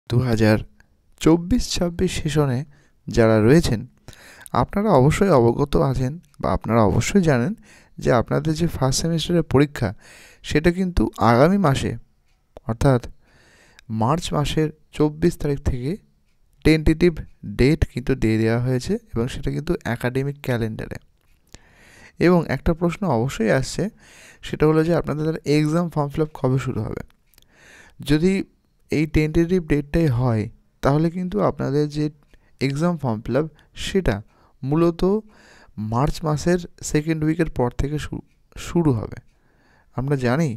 2024-26 সেশনে যারা রয়েছেন আপনারা অবশ্যই অবগত আছেন বা আপনারা অবশ্যই জানেন যে আপনাদের যে ফার্স্ট সেমিস্টারের পরীক্ষা সেটা কিন্তু আগামী মাসে অর্থাৎ মার্চ মাসের 24 তারিখ থেকে টেন্টেটিভ ডেট কিন্তু দিয়ে দেওয়া হয়েছে এবং সেটা কিন্তু একাডেমিক ক্যালেন্ডারে। এবং একটা প্রশ্ন অবশ্যই আসছে, সেটা হলো যে আপনাদের এক্সাম ফর্ম ফিল আপ কবে শুরু হবে। যদি এই টেন্টেটিভ ডেটটাই হয় তাহলে কিন্তু আপনাদের যে এক্সাম ফর্ম ফিল আপ সেটা মূলত মার্চ মাসের সেকেন্ড উইকের পর থেকে শুরু হবে। আমরা জানি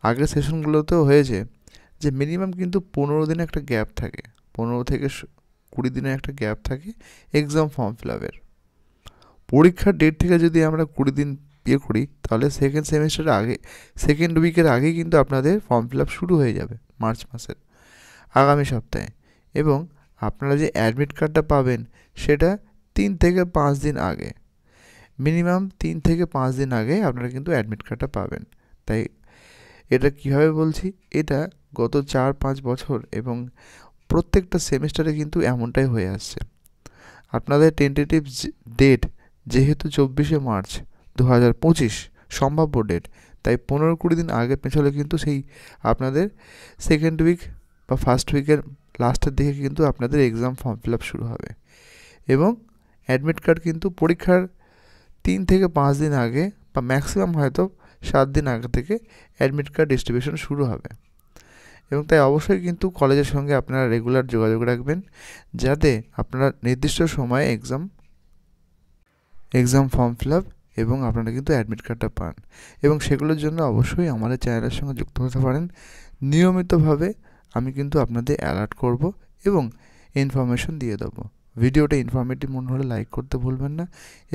আগের সেশনগুলোতেও হয়েছে যে মিনিমাম কিন্তু 15 দিনের একটা গ্যাপ থাকে, 15 থেকে 20 দিনের একটা গ্যাপ থাকে এক্সাম ফর্ম ফিল আপের। পরীক্ষার ডেট থেকে যদি আমরা 20 দিন করি তাহলে সেকেন্ড সেমিস্টারের আগে সেকেন্ড উইকের আগেই কিন্তু আপনাদের ফর্ম ফিল আপ শুরু হয়ে যাবে মার্চ মাসের আগামী সপ্তাহে। এবং আপনারা যে অ্যাডমিট কার্ডটা পাবেন সেটা 3 থেকে 5 দিন আগে, মিনিমাম 3 থেকে 5 দিন আগে আপনারা কিন্তু অ্যাডমিট কার্ডটা পাবেন। তাই এটা কীভাবে বলছি, এটা গত 4-5 বছর এবং প্রত্যেকটা সেমিস্টারে কিন্তু এমনটাই হয়ে আসছে। আপনাদের টেন্টেটিভ ডেট যেহেতু 24শে মার্চ 2025 সম্ভাব্য ডেট, তাই 15-20 দিন আগে পেছলে কিন্তু সেই আপনাদের সেকেন্ড উইক বা ফার্স্ট উইকের লাস্টের দিকে কিন্তু আপনাদের এক্সাম ফর্ম ফিল আপ শুরু হবে। এবং অ্যাডমিট কার্ড কিন্তু পরীক্ষার 3 থেকে 5 দিন আগে বা ম্যাক্সিমাম হয়তো 7 দিন আগে থেকে অ্যাডমিট কার্ড ডিস্ট্রিবিউশন শুরু হবে। এবং তাই অবশ্যই কিন্তু কলেজের সঙ্গে আপনারা রেগুলার যোগাযোগ রাখবেন যাতে আপনারা নির্দিষ্ট সময়ে এক্সাম ফর্ম ফিল আপ এবং আপনারা কিন্তু অ্যাডমিট কার্ডটা পান। এবং সেগুলোর জন্য অবশ্যই আমাদের চ্যানেলের সঙ্গে যুক্ত হতে পারেন। নিয়মিতভাবে আমি কিন্তু আপনাদের অ্যালার্ট করব এবং ইনফরমেশন দিয়ে দেবো। ভিডিওটা ইনফরমেটিভ মনে হলে লাইক করতে ভুলবেন না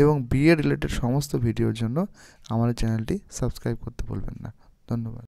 এবং বিএ রিলেটেড সমস্ত ভিডিওর জন্য আমাদের চ্যানেলটি সাবস্ক্রাইব করতে ভুলবেন না। ধন্যবাদ।